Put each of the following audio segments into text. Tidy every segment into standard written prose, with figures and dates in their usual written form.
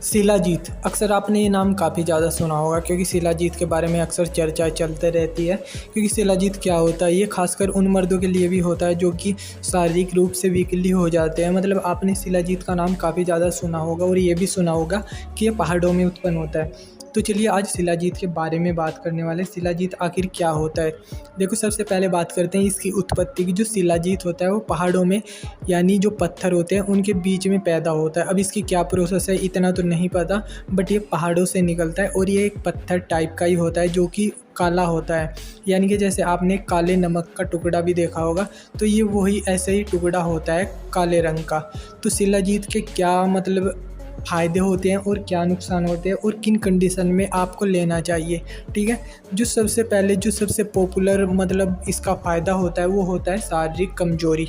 शिलाजीत अक्सर आपने ये नाम काफ़ी ज़्यादा सुना होगा क्योंकि शिलाजीत के बारे में अक्सर चर्चा चलते रहती है। क्योंकि शिलाजीत क्या होता है, ये खासकर उन मर्दों के लिए भी होता है जो कि शारीरिक रूप से वीकली हो जाते हैं। मतलब आपने शिलाजीत का नाम काफ़ी ज़्यादा सुना होगा और ये भी सुना होगा कि ये पहाड़ों में उत्पन्न होता है। तो चलिए आज शिलाजीत के बारे में बात करने वाले। शिलाजीत आखिर क्या होता है? देखो, सबसे पहले बात करते हैं इसकी उत्पत्ति की। जो शिलाजीत होता है वो पहाड़ों में, यानी जो पत्थर होते हैं उनके बीच में पैदा होता है। अब इसकी क्या प्रोसेस है इतना तो नहीं पता, बट ये पहाड़ों से निकलता है और ये एक पत्थर टाइप का ही होता है जो कि काला होता है। यानी कि जैसे आपने काले नमक का टुकड़ा भी देखा होगा, तो ये वही ऐसे ही टुकड़ा होता है काले रंग का। तो शिलाजीत के क्या मतलब फ़ायदे होते हैं और क्या नुकसान होते हैं और किन कंडीशन में आपको लेना चाहिए, ठीक है। जो सबसे पहले जो सबसे पॉपुलर मतलब इसका फ़ायदा होता है वो होता है शारीरिक कमजोरी,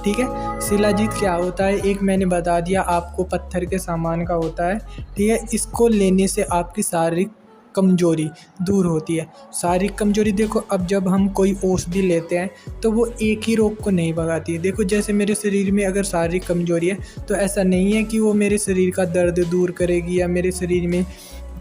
ठीक है। शिलाजीत क्या होता है, एक मैंने बता दिया आपको, पत्थर के सामान का होता है, ठीक है। इसको लेने से आपकी शारीरिक कमजोरी दूर होती है। शारीरिक कमजोरी देखो, अब जब हम कोई औषधि लेते हैं तो वो एक ही रोग को नहीं भगाती है। देखो, जैसे मेरे शरीर में अगर शारीरिक कमजोरी है तो ऐसा नहीं है कि वो मेरे शरीर का दर्द दूर करेगी या मेरे शरीर में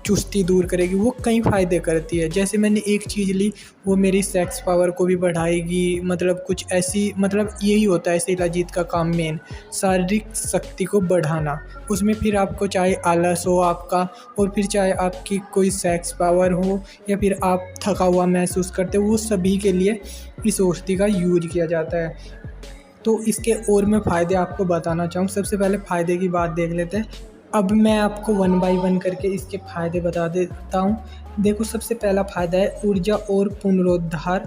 चुस्ती दूर करेगी। वो कई फ़ायदे करती है। जैसे मैंने एक चीज़ ली, वो मेरी सेक्स पावर को भी बढ़ाएगी। मतलब कुछ ऐसी, मतलब यही होता है शिलाजीत का काम मेन, शारीरिक शक्ति को बढ़ाना। उसमें फिर आपको चाहे आलस हो आपका, और फिर चाहे आपकी कोई सेक्स पावर हो, या फिर आप थका हुआ महसूस करते हो, वो सभी के लिए इस औषधि का यूज किया जाता है। तो इसके और मैं फ़ायदे आपको बताना चाहूँ। सबसे पहले फ़ायदे की बात देख लेते हैं। अब मैं आपको वन बाय वन करके इसके फ़ायदे बता देता हूँ। देखो, सबसे पहला फ़ायदा है ऊर्जा और पुनरुद्धार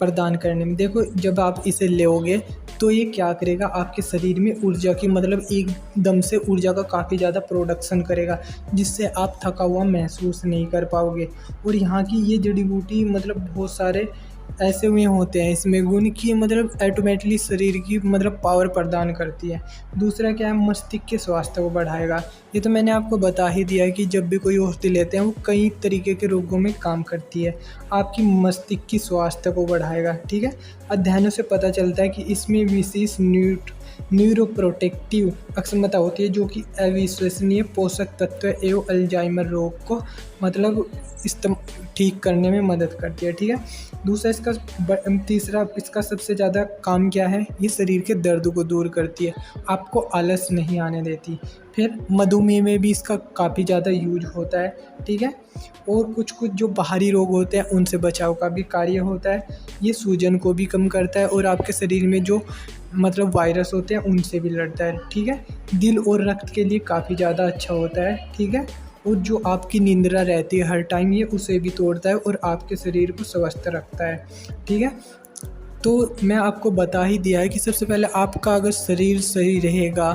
प्रदान करने में। देखो, जब आप इसे लोगे तो ये क्या करेगा, आपके शरीर में ऊर्जा की मतलब एकदम से ऊर्जा का काफ़ी ज़्यादा प्रोडक्शन करेगा, जिससे आप थका हुआ महसूस नहीं कर पाओगे। और यहाँ की ये जड़ी बूटी मतलब बहुत सारे ऐसे हुए होते हैं इसमें गुण की मतलब ऑटोमेटिकली शरीर की मतलब पावर प्रदान करती है। दूसरा क्या है, मस्तिष्क के स्वास्थ्य को बढ़ाएगा। ये तो मैंने आपको बता ही दिया है कि जब भी कोई औषधि लेते हैं वो कई तरीके के रोगों में काम करती है। आपकी मस्तिष्क की स्वास्थ्य को बढ़ाएगा, ठीक है। अध्ययनों से पता चलता है कि इसमें विशेष न्यूरोप्रोटेक्टिव अक्षमता होती है जो कि अविश्वसनीय पोषक तत्व एवं अल्जाइमर रोग को मतलब ठीक करने में मदद करती है, ठीक है। तीसरा इसका सबसे ज़्यादा काम क्या है, ये शरीर के दर्द को दूर करती है, आपको आलस नहीं आने देती। फिर मधुमेह में भी इसका काफ़ी ज़्यादा यूज होता है, ठीक है। और कुछ जो बाहरी रोग होते हैं उनसे बचाव का भी कार्य होता है। ये सूजन को भी कम करता है और आपके शरीर में जो मतलब वायरस होते हैं उनसे भी लड़ता है, ठीक है। दिल और रक्त के लिए काफ़ी ज़्यादा अच्छा होता है, ठीक है। और जो आपकी निंद्रा रहती है हर टाइम, ये उसे भी तोड़ता है और आपके शरीर को स्वस्थ रखता है, ठीक है। तो मैं आपको बता ही दिया है कि सबसे पहले आपका अगर शरीर सही रहेगा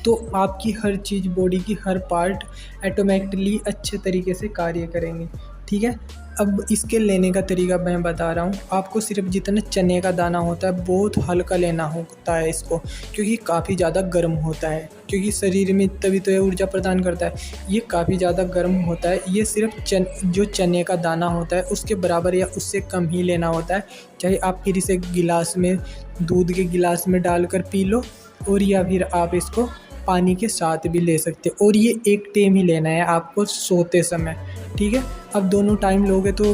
तो आपकी हर चीज़, बॉडी की हर पार्ट ऑटोमेटिकली अच्छे तरीके से कार्य करेंगे, ठीक है। अब इसके लेने का तरीका मैं बता रहा हूँ आपको। सिर्फ जितना चने का दाना होता है बहुत हल्का लेना होता है इसको, क्योंकि काफ़ी ज़्यादा गर्म होता है, क्योंकि शरीर में तभी तो ये ऊर्जा प्रदान करता है। ये काफ़ी ज़्यादा गर्म होता है। ये सिर्फ जो चने का दाना होता है उसके बराबर या उससे कम ही लेना होता है। चाहे आप फिर इसे गिलास में, दूध के गिलास में डालकर पी लो, और या फिर आप इसको पानी के साथ भी ले सकते हो। और ये एक टाइम ही लेना है आपको सोते समय, ठीक है। अब दोनों टाइम लोगे तो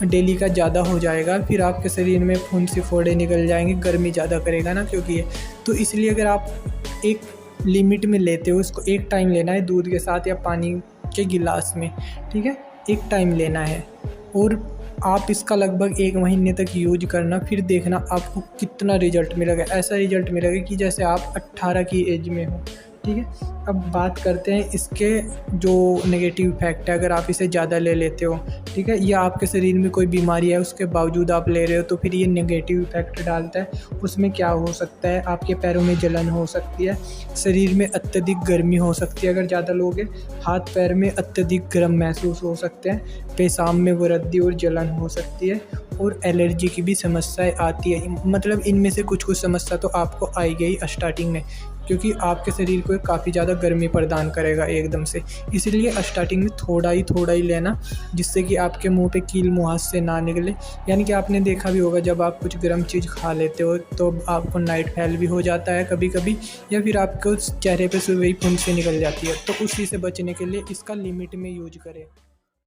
डेली का ज़्यादा हो जाएगा, फिर आपके शरीर में खून से फोड़े निकल जाएंगे, गर्मी ज़्यादा करेगा ना, क्योंकि ये तो इसलिए अगर आप एक लिमिट में लेते हो, इसको एक टाइम लेना है दूध के साथ या पानी के गिलास में, ठीक है। एक टाइम लेना है और आप इसका लगभग 1 महीने तक यूज करना, फिर देखना आपको कितना रिजल्ट मिलेगा। ऐसा रिजल्ट मिलेगा कि जैसे आप 18 की एज में हो, ठीक है। अब बात करते हैं इसके जो नेगेटिव इफेक्ट है अगर आप इसे ज़्यादा ले लेते हो, ठीक है, या आपके शरीर में कोई बीमारी है उसके बावजूद आप ले रहे हो, तो फिर ये नेगेटिव इफेक्ट डालता है। उसमें क्या हो सकता है, आपके पैरों में जलन हो सकती है, शरीर में अत्यधिक गर्मी हो सकती है अगर ज़्यादा लोगे, हाथ पैर में अत्यधिक गर्म महसूस हो सकते हैं, पेशाब में वृद्धि और जलन हो सकती है, और एलर्जी की भी समस्याएं आती है। मतलब इनमें से कुछ समस्या तो आपको आएगी ही स्टार्टिंग में। क्योंकि आपके शरीर को काफ़ी ज़्यादा गर्मी प्रदान करेगा एकदम से। इसलिए स्टार्टिंग में थोड़ा ही लेना, जिससे कि आपके मुंह पे कील मुहासे ना निकले। यानी कि आपने देखा भी होगा, जब आप कुछ गर्म चीज़ खा लेते हो तो आपको नाइट फैल भी हो जाता है कभी कभी, या फिर आपको चेहरे पे से वही फुंसी निकल जाती है। तो उसी से बचने के लिए इसका लिमिट में यूज करें।